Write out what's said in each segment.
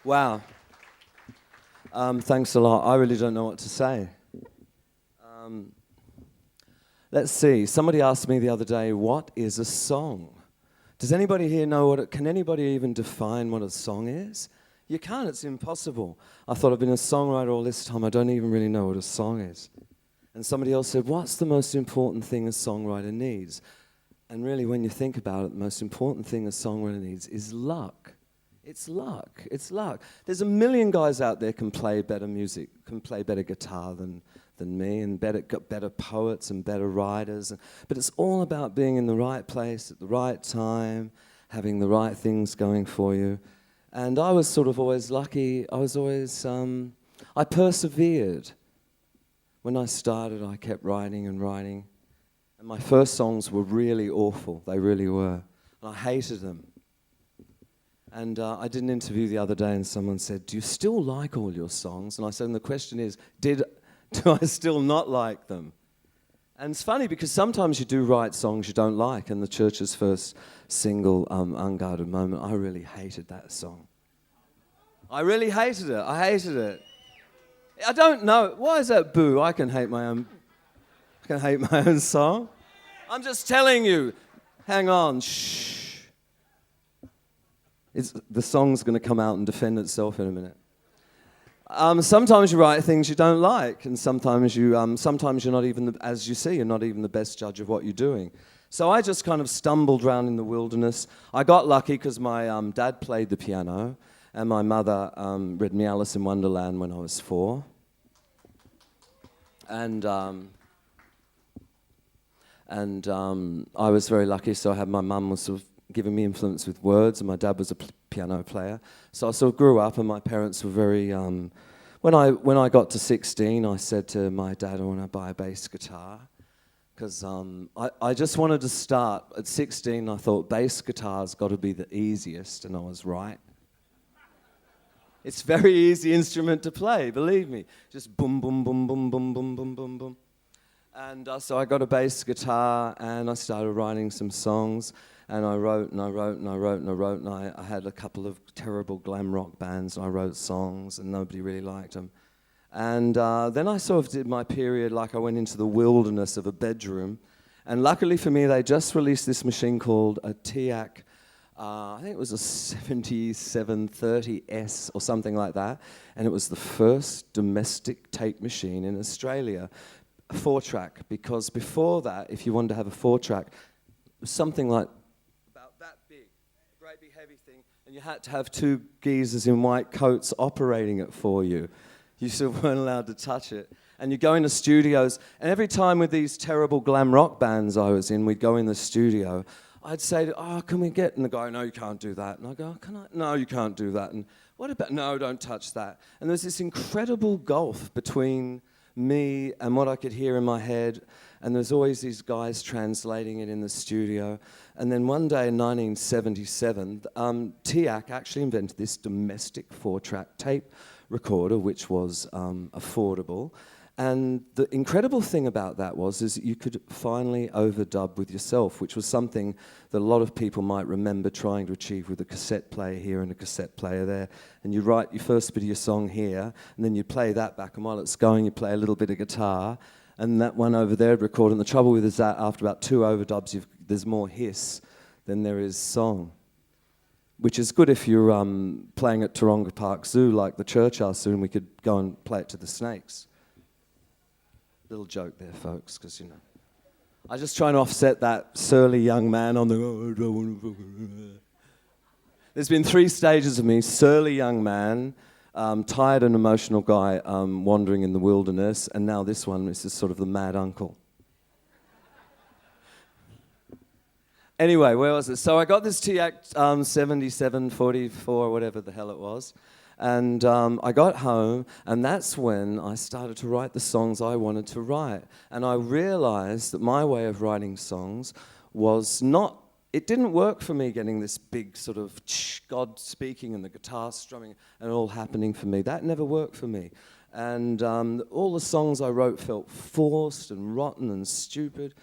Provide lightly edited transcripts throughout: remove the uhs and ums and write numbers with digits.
Wow. Thanks a lot. I really don't know what to say. Let's see. Somebody asked me the other day, what is a song? Does anybody here know can anybody even define what a song is? You can't, it's impossible. I thought I've been a songwriter all this time, I don't even really know what a song is. And somebody else said, what's the most important thing a songwriter needs? And really, when you think about it, the most important thing a songwriter needs is luck. It's luck. It's luck. There's a million guys out there can play better music, can play better guitar than me, and better poets and better writers. But it's all about being in the right place at the right time, having the right things going for you. And I was sort of always lucky. I persevered. When I started, I kept writing and writing. And my first songs were really awful. They really were. And I hated them. And I did an interview the other day and someone said, do you still like all your songs? And I said, and the question is, do I still not like them? And it's funny because sometimes you do write songs you don't like. And the Church's first single, Unguarded Moment, I really hated that song. I really hated it. I hated it. I don't know. Why is that boo? I can hate my own song. I'm just telling you. Hang on. Shh. The song's going to come out and defend itself in a minute. Sometimes you write things you don't like, and sometimes you're not even, as you see, you're not even the best judge of what you're doing. So I just kind of stumbled around in the wilderness. I got lucky because my dad played the piano, and my mother read me Alice in Wonderland when I was 4. And I was very lucky, so I had my mum was sort of giving me influence with words, and my dad was a piano player. So I sort of grew up, and my parents were very... When I got to 16, I said to my dad, I want to buy a bass guitar, because I just wanted to start. At 16, I thought bass guitar's got to be the easiest, and I was right. It's a very easy instrument to play, believe me. Just boom, boom, boom, boom, boom, boom, boom, boom, boom. And so I got a bass guitar, and I started writing some songs. And I wrote, and I wrote, and I wrote, and I wrote, and I had a couple of terrible glam rock bands, and I wrote songs, and nobody really liked them. And then I sort of did my period, like I went into the wilderness of a bedroom. And luckily for me, they just released this machine called a TIAC. I think it was a 7730S or something like that. And it was the first domestic tape machine in Australia, a 4-track. Because before that, if you wanted to have a 4-track, it was something like about that big, a great big heavy thing. And you had to have 2 geezers in white coats operating it for you. You sort of weren't allowed to touch it. And you go into studios, and every time with these terrible glam rock bands I was in, we'd go in the studio, I'd say, can we get... And the guy, no, you can't do that. And I go, can I? No, you can't do that. And what about... No, don't touch that. And there's this incredible gulf between me and what I could hear in my head, and there's always these guys translating it in the studio. And then one day in 1977, TIAC actually invented this domestic 4-track tape recorder, which was affordable. And the incredible thing about that is that you could finally overdub with yourself, which was something that a lot of people might remember trying to achieve with a cassette player here and a cassette player there. And you write your first bit of your song here, and then you play that back, and while it's going, you play a little bit of guitar, and that one over there would record. And the trouble with it is that after about 2 overdubs, there's more hiss than there is song, which is good if you're playing at Taronga Park Zoo like the Church are soon. We could go and play it to the snakes. Little joke there, folks, because, you know. I just try and offset that surly young man on the... There's been 3 stages of me: surly young man, tired and emotional guy wandering in the wilderness, and now this one, this is sort of the mad uncle. Anyway, where was it? So I got this TIAC 7744, whatever the hell it was. And I got home, and that's when I started to write the songs I wanted to write. And I realized that my way of writing songs was not... It didn't work for me getting this big sort of God speaking and the guitar strumming and all happening for me. That never worked for me. And all the songs I wrote felt forced and rotten and stupid.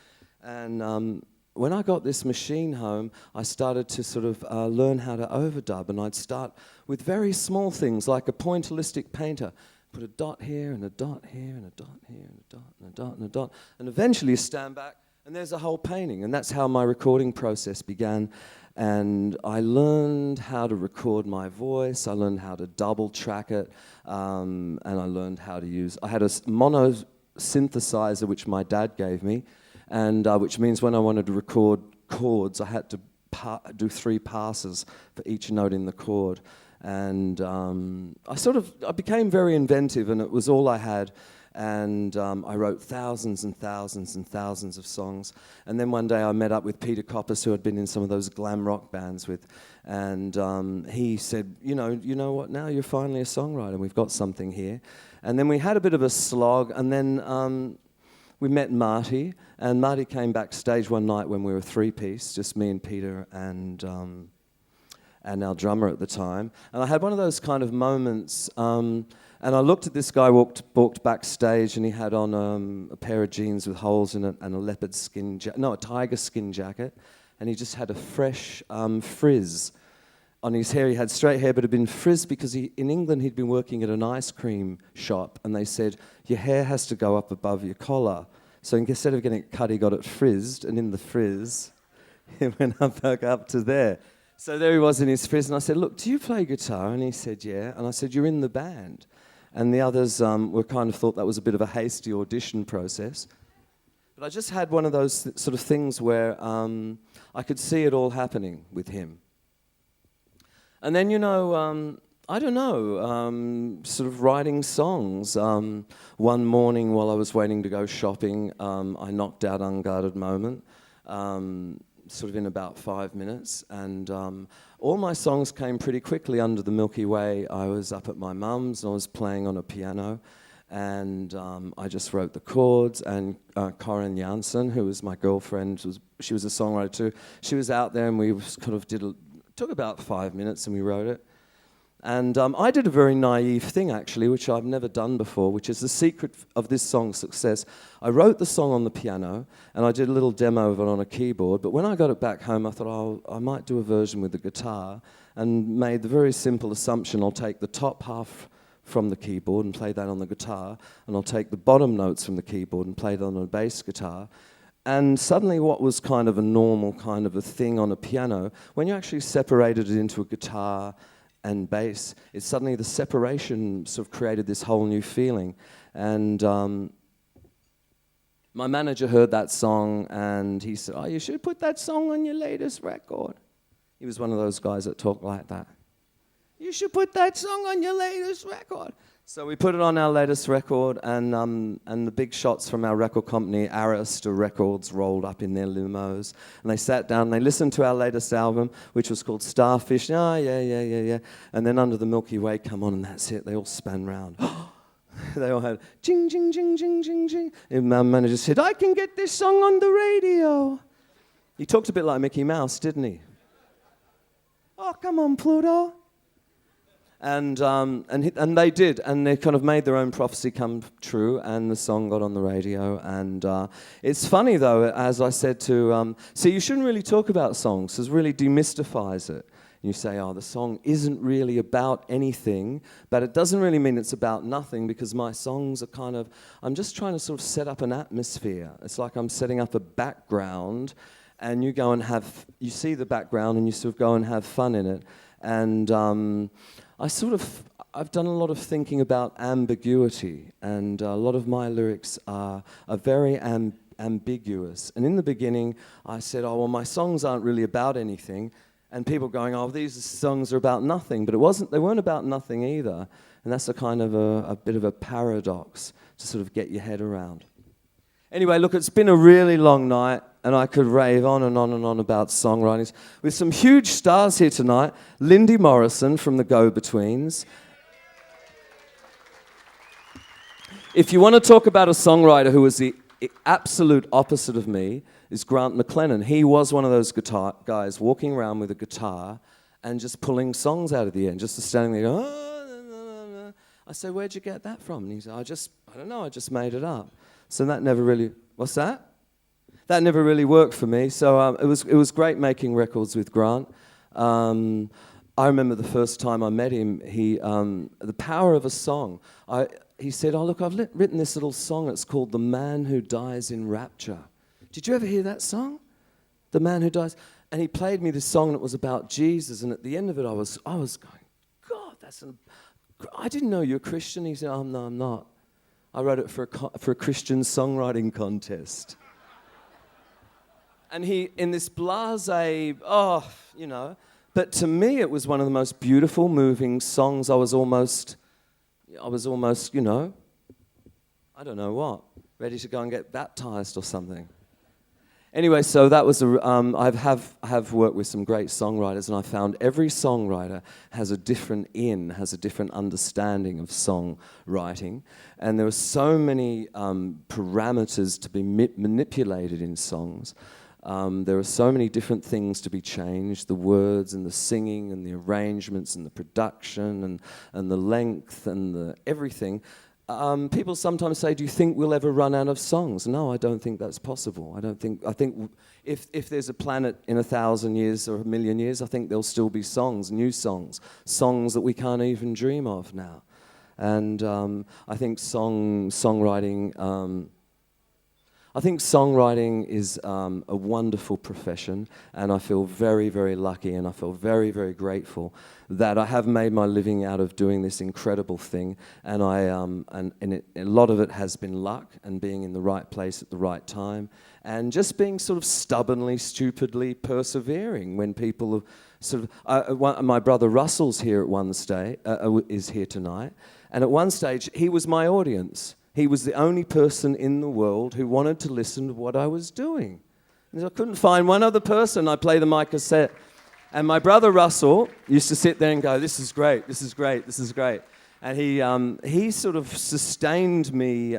And when I got this machine home, I started to sort of learn how to overdub, and I'd start with very small things like a pointillistic painter. Put a dot here, and a dot here, and a dot here, and a dot, and a dot, and a dot. And eventually you stand back, and there's a whole painting. And that's how my recording process began. And I learned how to record my voice. I learned how to double track it. And I learned how to use... I had a mono synthesizer, which my dad gave me, and which means when I wanted to record chords, I had to do 3 passes for each note in the chord. And I became very inventive, and it was all I had. And I wrote thousands and thousands and thousands of songs. And then one day I met up with Peter Koppes, who I'd been in some of those glam rock bands with. And he said, you know what, now you're finally a songwriter. We've got something here. And then we had a bit of a slog. And then we met Marty. And Marty came backstage one night when we were 3-piece, just me and Peter and our drummer at the time. And I had one of those kind of moments, and I looked at this guy walked backstage, and he had on a pair of jeans with holes in it and a tiger skin jacket, and he just had a fresh frizz on his hair. He had straight hair, but it had been frizzed because in England he'd been working at an ice cream shop, and they said, your hair has to go up above your collar. So instead of getting it cut, he got it frizzed, and in the frizz, it went back up to there. So there he was in his frizz, and I said, look, do you play guitar? And he said, yeah. And I said, you're in the band. And the others were kind of thought that was a bit of a hasty audition process. But I just had one of those sort of things where I could see it all happening with him. And then, I don't know, sort of writing songs. One morning while I was waiting to go shopping, I knocked out Unguarded Moment. Sort of in about 5 minutes, and all my songs came pretty quickly under the Milky Way. I was up at my mum's, and I was playing on a piano, and I just wrote the chords, and Corinne Janssen, who was my girlfriend, she was a songwriter too, she was out there, and we kind of took about 5 minutes, and we wrote it. And I did a very naive thing, actually, which I've never done before, which is the secret of this song's success. I wrote the song on the piano, and I did a little demo of it on a keyboard, but when I got it back home, I thought, oh, I might do a version with the guitar, and made the very simple assumption, I'll take the top half from the keyboard and play that on the guitar, and I'll take the bottom notes from the keyboard and play that on a bass guitar. And suddenly what was kind of a normal kind of a thing on a piano, when you actually separated it into a guitar and bass, it's suddenly the separation sort of created this whole new feeling. And my manager heard that song, and he said, oh, you should put that song on your latest record. He was one of those guys that talk like that. You should put that song on your latest record. So we put it on our latest record, and the big shots from our record company, Arista Records, rolled up in their limos. And they sat down and they listened to our latest album, which was called Starfish. Oh, yeah. And then Under the Milky Way come on, and that's it. They all span round. They all had ching, ching, ching, ching, ching, ching. And my manager said, I can get this song on the radio. He talked a bit like Mickey Mouse, didn't he? Oh, come on, Pluto. And they did, and they kind of made their own prophecy come true, and the song got on the radio. And it's funny, though, as I said to... see, you shouldn't really talk about songs, because it really demystifies it. You say, oh, the song isn't really about anything, but it doesn't really mean it's about nothing, because my songs are kind of... I'm just trying to sort of set up an atmosphere. It's like I'm setting up a background, and you go and have... You see the background, and you sort of go and have fun in it. And... I've done a lot of thinking about ambiguity, and a lot of my lyrics are very ambiguous. And in the beginning, I said, oh, well, my songs aren't really about anything, and people going, oh, these songs are about nothing, but they weren't about nothing either, and that's a kind of a bit of a paradox to sort of get your head around. Anyway, look, it's been a really long night, and I could rave on and on and on about songwriting. With some huge stars here tonight, Lindy Morrison from the Go-Betweens. If you want to talk about a songwriter who was the absolute opposite of me, is Grant McLennan. He was one of those guitar guys walking around with a guitar and just pulling songs out of the air, and just standing there going, oh. I said, where'd you get that from? And he said, I don't know, I just made it up. So that never really... What's that? that never really worked for me. So it was great making records with Grant. I remember the first time I met him. The power of a song. He said, "Oh look, I've written this little song. It's called The Man Who Dies in Rapture. Did you ever hear that song? The Man Who Dies." And he played me this song that was about Jesus. And at the end of it, I was going, "God, I didn't know you're a Christian." He said, "Oh no, I'm not. I wrote it for a Christian songwriting contest." And he, in this blasé, but to me it was one of the most beautiful, moving songs. I was almost, I don't know what, ready to go and get baptized or something. Anyway, so that was I have worked with some great songwriters, and I found every songwriter has a different understanding of songwriting, and there are so many parameters to be manipulated in songs. There are so many different things to be changed: the words and the singing and the arrangements and the production and the length and the everything. People sometimes say, "Do you think we'll ever run out of songs?" No, I don't think that's possible. I think if there's a planet in 1,000 years or 1,000,000 years, I think there'll still be songs, new songs that we can't even dream of now. And I think songwriting. I think songwriting is a wonderful profession, and I feel very, very lucky, and I feel very, very grateful that I have made my living out of doing this incredible thing. And a lot of it has been luck and being in the right place at the right time, and just being sort of stubbornly, stupidly persevering when people have sort of. My brother Russell's here at one stage, is here tonight, and at one stage he was my audience. He was the only person in the world who wanted to listen to what I was doing. And I couldn't find one other person. I played my cassette. And my brother Russell used to sit there and go, "This is great, this is great, this is great." And he sort of sustained me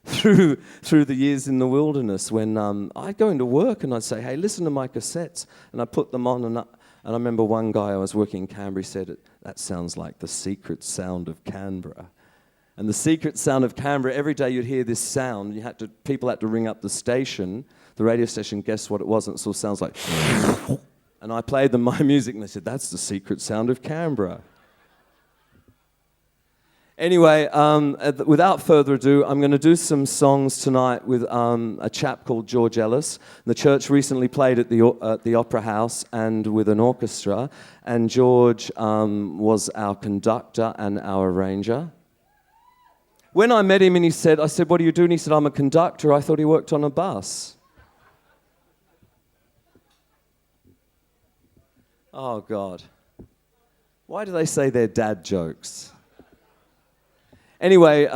through the years in the wilderness when I'd go into work and I'd say, "Hey, listen to my cassettes." And I'd put them on. And I remember one guy I was working in Canberra said, "That sounds like the secret sound of Canberra." And the secret sound of Canberra, every day you'd hear this sound. People had to ring up the station, the radio station, guess what it was, and it sort of sounds like... And I played them my music, and they said, "That's the secret sound of Canberra." Anyway, without further ado, I'm going to do some songs tonight with a chap called George Ellis. The church recently played at the Opera House and with an orchestra, and George was our conductor and our arranger. When I met him and I said, "What do you do?" And he said, "I'm a conductor." I thought he worked on a bus. Oh, God. Why do they say they're dad jokes? Anyway,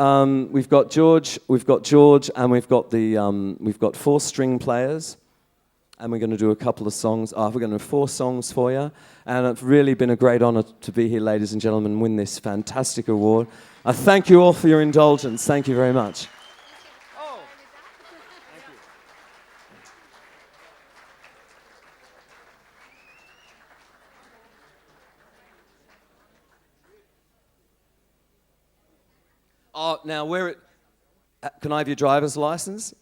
we've got George, and we've got 4 string players, and we're going to do a couple of songs. We're going to do 4 songs for you, and it's really been a great honor to be here, ladies and gentlemen, and win this fantastic award. I thank you all for your indulgence. Thank you very much. Oh, thank you. Oh, now can I have your driver's license?